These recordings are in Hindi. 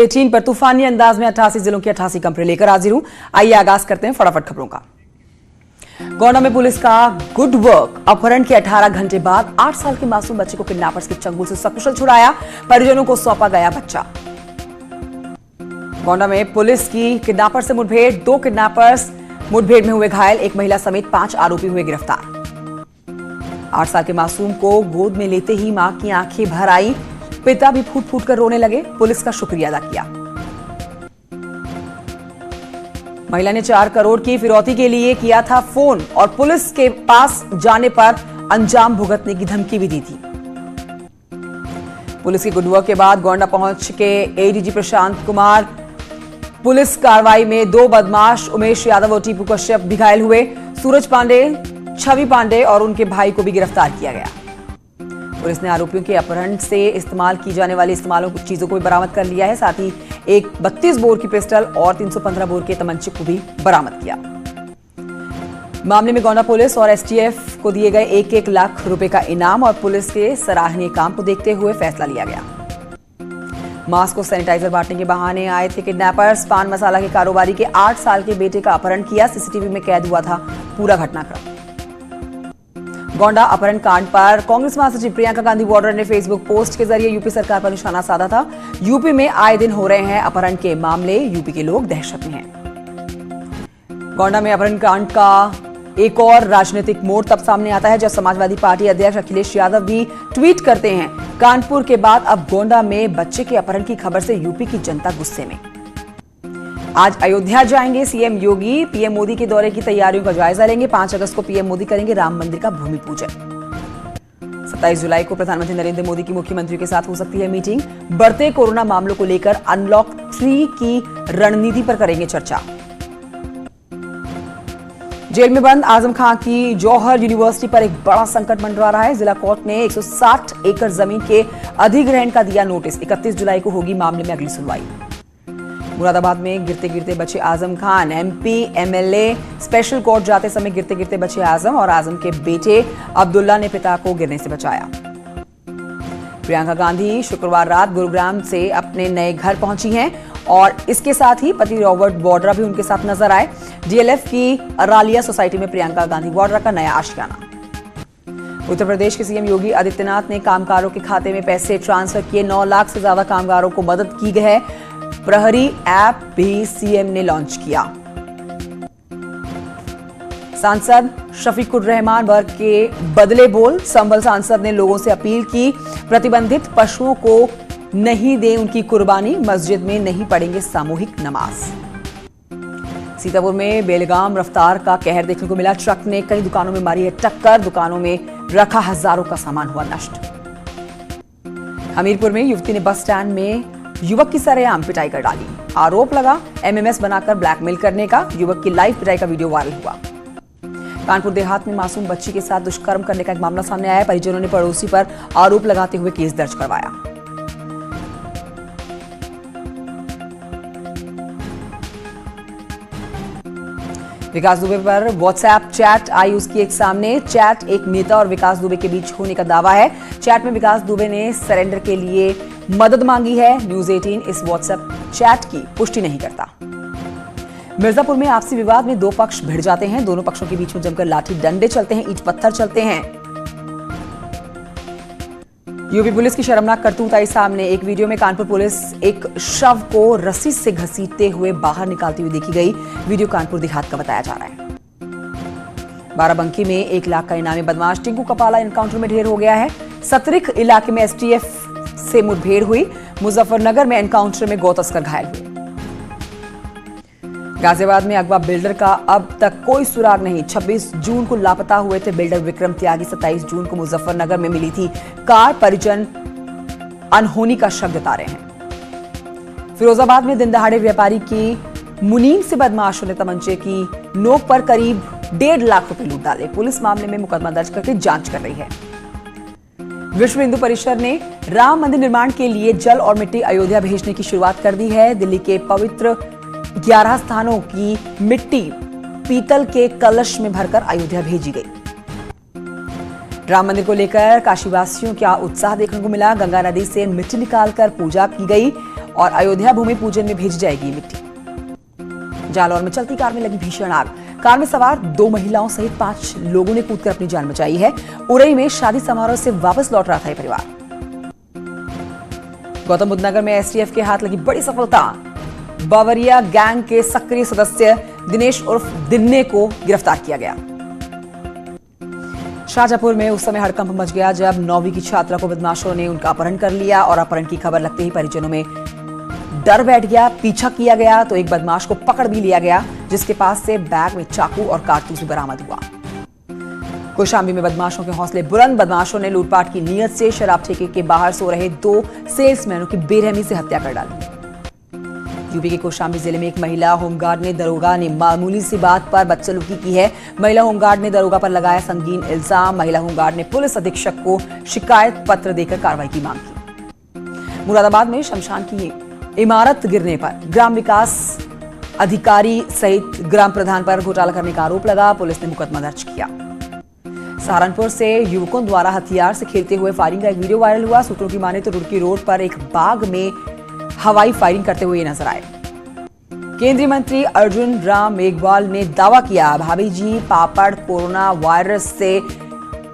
18 पर तूफानी अंदाज में 88 जिलों की 88 कंपनी लेकर हाजिर हूं। आइए आगाज करते हैं फटाफट खबरों का। गोंडा में पुलिस का गुड वर्क। अपहरण के 18 घंटे बाद 8 साल के मासूम बच्चे को किडनैपर्स के चंगुल से सकुशल छुड़ाया, परिजनों को सौंपा गया बच्चा। गोंडा में पुलिस की किडनैपर से मुठभेड़, 2 किडनैपर्स मुठभेड़ में हुए घायल, एक महिला समेत 5 आरोपी हुए गिरफ्तार। 8 साल के मासूम को गोद में लेते ही मां की आंखें भर आई, पिता भी फूट फूट कर रोने लगे, पुलिस का शुक्रिया अदा किया। महिला ने 4 करोड़ की फिरौती के लिए किया था फोन और पुलिस के पास जाने पर अंजाम भुगतने की धमकी भी दी थी। पुलिस की गुडवर्क के बाद गोंडा पहुंच के एडीजी प्रशांत कुमार पुलिस कार्रवाई में 2 बदमाश उमेश यादव और टीपू कश्यप भी घायल हुए। सूरज पांडे, छवि पांडे और उनके भाई को भी गिरफ्तार किया गया। पुलिस ने आरोपियों के अपहरण से इस्तेमाल की जाने वाली चीजों को भी बरामद कर लिया है। साथ ही एक 32 बोर की पिस्टल और 315 बोर के तमंचे को भी बरामद किया। मामले में गोंडा पुलिस और एसटीएफ को दिए गए 1-1 लाख रुपए का इनाम और पुलिस के सराहनीय काम को देखते हुए फैसला लिया गया। मास्क और सैनिटाइजर बांटने के बहाने आए थे किडनैपर्स। पान मसाला के कारोबारी के 8 साल के बेटे का अपहरण किया, सीसीटीवी में कैद हुआ था पूरा घटनाक्रम। गोंडा अपहरण कांड पर कांग्रेस महासचिव प्रियंका गांधी वाड्रा ने फेसबुक पोस्ट के जरिए यूपी सरकार पर निशाना साधा था। यूपी में आए दिन हो रहे हैं अपहरण के मामले, यूपी के लोग दहशत में हैं। गोंडा में अपहरण कांड का एक और राजनीतिक मोड़ तब सामने आता है जब समाजवादी पार्टी अध्यक्ष अखिलेश यादव भी ट्वीट करते हैं, कानपुर के बाद अब गोंडा में बच्चे के अपहरण की खबर से यूपी की जनता गुस्से में। आज अयोध्या जाएंगे सीएम योगी, पीएम मोदी के दौरे की तैयारियों का जायजा लेंगे। 5 अगस्त को पीएम मोदी करेंगे राम मंदिर का भूमि पूजन। 27 जुलाई को प्रधानमंत्री नरेंद्र मोदी की मुख्यमंत्रियों के साथ हो सकती है मीटिंग। बढ़ते कोरोना मामलों को लेकर अनलॉक 3 की रणनीति पर करेंगे चर्चा। जेल में बंद आजम खां की जौहर यूनिवर्सिटी पर एक बड़ा संकट मंडरा रहा है। जिला कोर्ट ने 160 एकड़ जमीन के अधिग्रहण का दिया नोटिस। 31 जुलाई को होगी मामले में अगली सुनवाई। मुरादाबाद में गिरते गिरते बचे Azam Khan, MP MLA special court जाते समय गिरते गिरते बचे आजम और आजम के बेटे अब्दुल्ला ने पिता को गिरने से बचाया। प्रियंका गांधी शुक्रवार रात गुरुग्राम से अपने नए घर पहुंची हैं और इसके साथ ही पति रॉबर्ट वाड्रा भी उनके साथ नजर आए। डीएलएफ की अरालिया सोसाइटी में प्रियंका गांधी वाड्रा का नया आशियाना। उत्तर प्रदेश के सीएम योगी आदित्यनाथ ने कामगारों के खाते में पैसे ट्रांसफर किए। 9 लाख से ज्यादा कामगारों को मदद की गई है। प्रहरी ऐप भी सीएम ने लॉन्च किया। सांसद शफीकुर रहमान वर्ग के बदले बोल। संभल सांसद ने लोगों से अपील की, प्रतिबंधित पशुओं को नहीं दें उनकी कुर्बानी, मस्जिद में नहीं पढ़ेंगे सामूहिक नमाज। सीतापुर में बेलगाम रफ्तार का कहर देखने को मिला। ट्रक ने कई दुकानों में मारी है टक्कर, दुकानों में रखा हजारों का सामान हुआ नष्ट। हमीरपुर में युवती ने बस स्टैंड में युवक की सरेआम पिटाई कर डाली। आरोप लगा एमएमएस बनाकर ब्लैकमेल करने का। युवक की लाइव पिटाई का वीडियो वायरल हुआ। कानपुर देहात में मासूम बच्ची के साथ दुष्कर्म करने का एक मामला सामने आया। परिजनों ने पड़ोसी पर आरोप लगाते हुए केस दर्ज करवाया। विकास दुबे पर व्हाट्सएप चैट आई उसकी एक सामने। चैट एक नेता और विकास दुबे के बीच होने का दावा है। चैट में विकास दुबे ने सरेंडर के लिए मदद मांगी है। न्यूज 18 इस व्हाट्सएप चैट की पुष्टि नहीं करता। मिर्जापुर में आपसी विवाद में 2 पक्ष भिड़ जाते हैं। दोनों पक्षों के बीच में जमकर लाठी डंडे चलते हैं, ईंट पत्थर चलते हैं। यूपी पुलिस की शर्मनाक करतूत आई सामने। एक वीडियो में कानपुर पुलिस एक शव को रस्सी से घसीटते हुए बाहर निकालती हुई देखी गई। वीडियो कानपुर देहात का बताया जा रहा है। बाराबंकी में 1 लाख का इनामी बदमाश टिंकू कपाला एनकाउंटर में ढेर हो गया है। सतरिक इलाके में एसटीएफ से मुठभेड़ हुई। मुजफ्फरनगर में एनकाउंटर में गौ तस्कर घायल हुए। गाजियाबाद में अगवा बिल्डर का अब तक कोई सुराग नहीं। 26 जून को लापता हुए थे बिल्डर विक्रम त्यागी। 27 जून को मुजफ्फरनगर में मिली थी कार, परिजन अनहोनी का शक जता रहे हैं। फिरोजाबाद में दिन दहाड़े व्यापारी की मुनीम से बदमाशों ने तमंचे की नोक पर करीब 1.5 लाख रुपए लूट डाले। पुलिस मामले में मुकदमा दर्ज करके जांच कर रही है। विश्व हिंदू परिषद ने राम मंदिर निर्माण के लिए जल और मिट्टी अयोध्या भेजने की शुरुआत कर दी है। दिल्ली के पवित्र 11 स्थानों की मिट्टी पीतल के कलश में भरकर अयोध्या भेजी गई। राम मंदिर को लेकर काशीवासियों का उत्साह देखने को मिला। गंगा नदी से मिट्टी निकालकर पूजा की गई और अयोध्या भूमि पूजन में भेजी जाएगी मिट्टी। जालौर में चलती कार में लगी भीषण आग। कार में सवार 2 महिलाओं सहित 5 लोगों ने कूदकर अपनी जान बचाई है। उरई में शादी समारोह से वापस लौट रहा था ये परिवार। गौतम बुद्ध नगर में एसटीएफ के हाथ लगी बड़ी सफलता। बावरिया गैंग के सक्रिय सदस्य दिनेश उर्फ दिन्ने को गिरफ्तार किया गया। शाहजहांपुर में उस समय हड़कंप मच गया जब 9वीं की छात्रा को बदमाशों ने उनका अपहरण कर लिया और अपहरण की खबर लगते ही परिजनों में डर बैठ गया। पीछा किया गया तो एक बदमाश को पकड़ भी लिया गया, जिसके पास से बैग में चाकू और कारतूस भी बरामद हुआ। कौशाम्बी में बदमाशों के हौसले बुलंद। बदमाशों ने लूटपाट की नीयत से शराब ठेके के बाहर सो रहे 2 सेल्समैनों की बेरहमी से हत्या कर डाली। यूपी के कौशाम्बी जिले में एक महिला होमगार्ड ने दरोगा ने मामूली सी बात पर बदसलूकी की है। महिला होमगार्ड ने दरोगा पर लगाया संगीन इल्जाम। महिला होमगार्ड ने पुलिस अधीक्षक को शिकायत पत्र देकर कार्रवाई की मांग की। मुरादाबाद में शमशान की इमारत गिरने पर ग्राम विकास अधिकारी सहित ग्राम प्रधान पर घोटाला करने का आरोप लगा। पुलिस ने मुकदमा दर्ज किया। सहारनपुर से युवकों द्वारा हथियार से खेलते हुए फायरिंग का एक वीडियो वायरल हुआ। सूत्रों की माने तो रुड़की रोड पर एक बाग में हवाई फायरिंग करते हुए नजर आए। केंद्रीय मंत्री अर्जुन राम मेघवाल ने दावा किया, भाभी जी पापड़ कोरोना वायरस से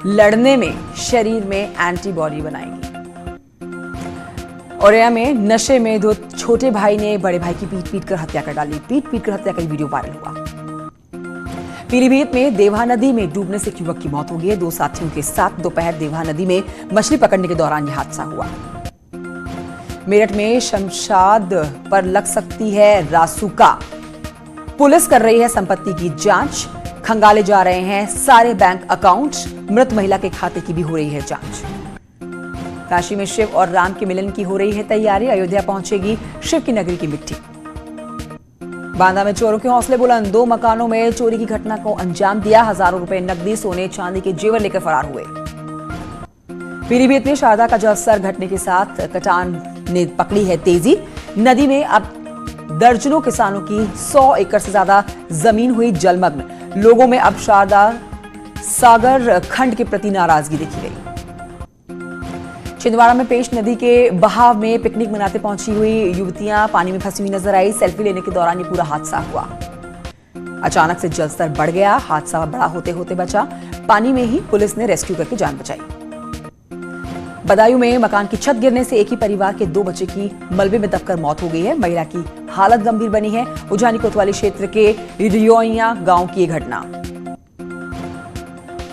लड़ने में शरीर में एंटीबॉडी बनाएंगी। औरैया में नशे में धुत छोटे भाई ने बड़े भाई की पीट कर हत्या कर डाली। पीट कर हत्या का वीडियो वायरल हुआ। पीलीभीत में देवा नदी में डूबने से एक युवक की मौत हो गई है। 2 साथियों के साथ दोपहर देवा नदी में मछली पकड़ने के दौरान यह हादसा हुआ। मेरठ में शमशाद पर लग सकती है रासुका। पुलिस कर रही है संपत्ति की जांच। खंगाले जा रहे हैं सारे बैंक अकाउंट। मृत महिला के खाते की भी हो रही है जांच। काशी में शिव और राम के मिलन की हो रही है तैयारी। अयोध्या पहुंचेगी शिव की नगरी की मिट्टी। बांदा में चोरों के हौसले बुलंद। 2 मकानों में चोरी की घटना को अंजाम दिया। हजारों रुपए नकदी सोने चांदी के जेवर लेकर फरार हुए। पीलीभीत में शारदा का जलस्तर घटने के साथ कटान ने पकड़ी है तेजी। नदी में अब दर्जनों किसानों की 100 एकड़ से ज्यादा जमीन हुई जलमग्न। लोगों में अब शारदा सागर खंड के प्रति नाराजगी देखी गई। छिंदवाड़ा में पेश नदी के बहाव में पिकनिक मनाते पहुंची हुई युवतियां पानी में फंसी हुई नजर आई। सेल्फी लेने के दौरान ये पूरा हादसा हुआ। अचानक से जलस्तर बढ़ गया। हादसा बड़ा होते होते बचा। पानी में ही पुलिस ने रेस्क्यू करके जान बचाई। बदायूं में मकान की छत गिरने से एक ही परिवार के 2 बच्चे की मलबे में दबकर मौत हो गई है। महिला की हालत गंभीर बनी है। उजानी कोतवाली क्षेत्र के रियोइया गांव की घटना।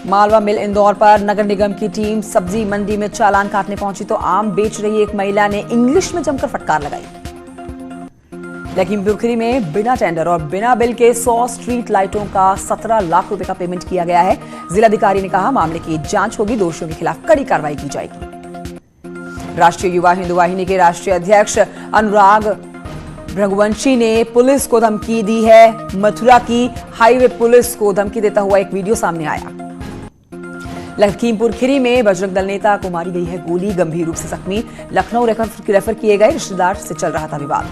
मालवा मिल इंदौर पर नगर निगम की टीम सब्जी मंडी में चालान काटने पहुंची तो आम बेच रही एक महिला ने इंग्लिश में जमकर फटकार लगाई। लखीमपुर खीरी में बिना टेंडर और बिना बिल के 100 स्ट्रीट लाइटों का 17 लाख रुपए का पेमेंट किया गया है। जिलाधिकारी ने कहा मामले की जांच होगी। दोषियों के खिलाफ कड़ी कार्रवाई की जाएगी। राष्ट्रीय युवा हिंदू वाहिनी के राष्ट्रीय अध्यक्ष अनुराग भृगुवंशी ने पुलिस को धमकी दी है। मथुरा की हाईवे पुलिस को धमकी देता हुआ एक वीडियो सामने आया। लखीमपुर खीरी में बजरंग दल नेता को मारी गई है गोली। गंभीर रूप से जख्मी लखनऊ रेफर किए गए। रिश्तेदार से चल रहा था विवाद।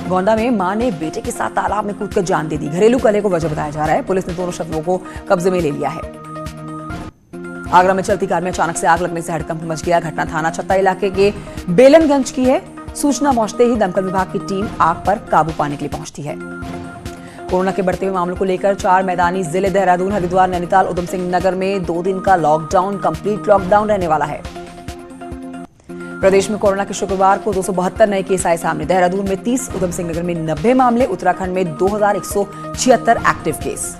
गोंडा में मां ने बेटे के साथ तालाब में कूदकर जान दे दी। घरेलू कलह को वजह बताया जा रहा है। पुलिस ने दोनों शवों को कब्जे में ले लिया है। आगरा में चलती कार में अचानक से आग लगने से हड़कंप मच गया। घटना थाना छत्ता इलाके के बेलनगंज की है। सूचना पहुंचते ही दमकल विभाग की टीम आग पर काबू पाने के लिए पहुंचती है। कोरोना के बढ़ते हुए मामलों को लेकर 4 मैदानी जिले देहरादून, हरिद्वार, नैनीताल, उधम सिंह नगर में 2 दिन का लॉकडाउन, कंप्लीट लॉकडाउन रहने वाला है। प्रदेश में कोरोना के शुक्रवार को 272 नए केस आए सामने। देहरादून में 30, उधम सिंह नगर में 90 मामले, उत्तराखंड में 2176 एक्टिव केस।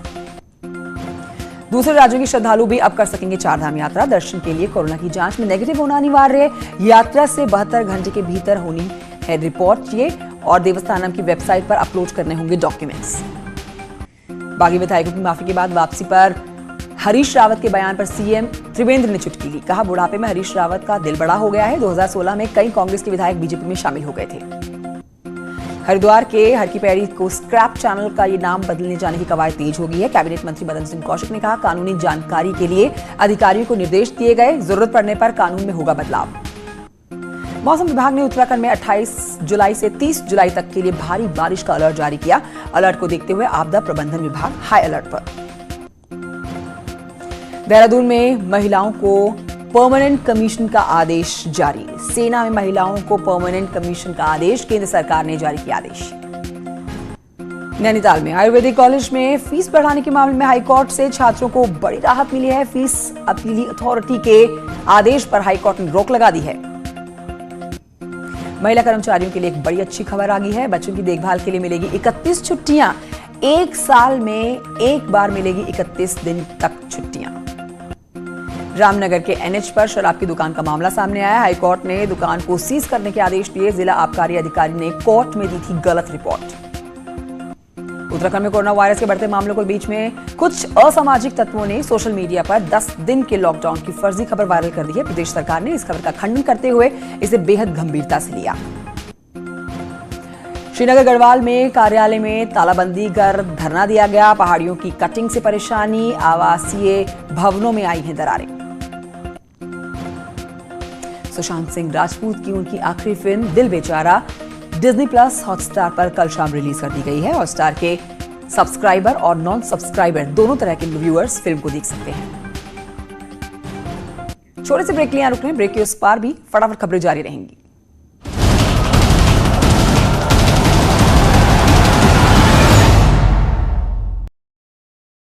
दूसरे राज्यों के श्रद्धालु भी अब कर सकेंगे 4 धाम यात्रा। दर्शन के लिए कोरोना की जांच में नेगेटिव होना अनिवार्य है। यात्रा से 72 घंटे के भीतर होनी है रिपोर्ट ये और देवस्थानम की वेबसाइट पर अपलोड करने होंगे डॉक्यूमेंट्स। बागी विधायकों की माफी के बाद वापसी पर हरीश रावत के बयान पर सीएम त्रिवेंद्र ने चुटकी ली। कहा बुढ़ापे में हरीश रावत का दिल बड़ा हो गया है। 2016 में कई कांग्रेस के विधायक बीजेपी में शामिल हो गए थे। हरिद्वार के हर की पैड़ी को स्क्रैप चैनल का ये नाम बदलने जाने की कवायद तेज हो गई है। कैबिनेट मंत्री मदन सिंह कौशिक ने कहा कानूनी जानकारी के लिए अधिकारियों को निर्देश दिए गए। जरूरत पड़ने पर कानून में होगा बदलाव। मौसम विभाग ने उत्तराखंड में 28 जुलाई से 30 जुलाई तक के लिए भारी बारिश का अलर्ट जारी किया। अलर्ट को देखते हुए आपदा प्रबंधन विभाग हाई अलर्ट पर। देहरादून में महिलाओं को परमानेंट कमीशन का आदेश जारी। सेना में महिलाओं को परमानेंट कमीशन का आदेश, केंद्र सरकार ने जारी किया आदेश। नैनीताल में आयुर्वेदिक कॉलेज में फीस बढ़ाने के मामले में हाईकोर्ट से छात्रों को बड़ी राहत मिली है। फीस अपीली अथॉरिटी के आदेश पर हाईकोर्ट ने रोक लगा दी है। महिला कर्मचारियों के लिए एक बड़ी अच्छी खबर आ गई है। बच्चों की देखभाल के लिए मिलेगी 31 छुट्टियां। एक साल में एक बार मिलेगी 31 दिन तक छुट्टियां। रामनगर के एनएच पर शराब की दुकान का मामला सामने आया। हाईकोर्ट ने दुकान को सीज करने के आदेश दिए। जिला आबकारी अधिकारी ने कोर्ट में दी थी गलत रिपोर्ट। उत्तराखंड में कोरोना वायरस के बढ़ते मामलों के बीच में कुछ असामाजिक तत्वों ने सोशल मीडिया पर 10 दिन के लॉकडाउन की फर्जी खबर वायरल कर दी है। प्रदेश सरकार ने इस खबर का खंडन करते हुए इसे बेहद गंभीरता से लिया। श्रीनगर गढ़वाल में कार्यालय में तालाबंदी कर धरना दिया गया। पहाड़ियों की कटिंग से परेशानी, आवासीय भवनों में आई हैं दरारें। सुशांत सिंह राजपूत की उनकी आखिरी फिल्म दिल बेचारा डिज्नी प्लस हॉटस्टार पर कल शाम रिलीज कर दी गई है। हॉटस्टार के सब्सक्राइबर और नॉन सब्सक्राइबर दोनों तरह के व्यूअर्स फिल्म को देख सकते हैं। छोटे से ब्रेक लिए रुक रहे हैं। ब्रेक के उस पार भी फटाफट खबरें जारी रहेंगी।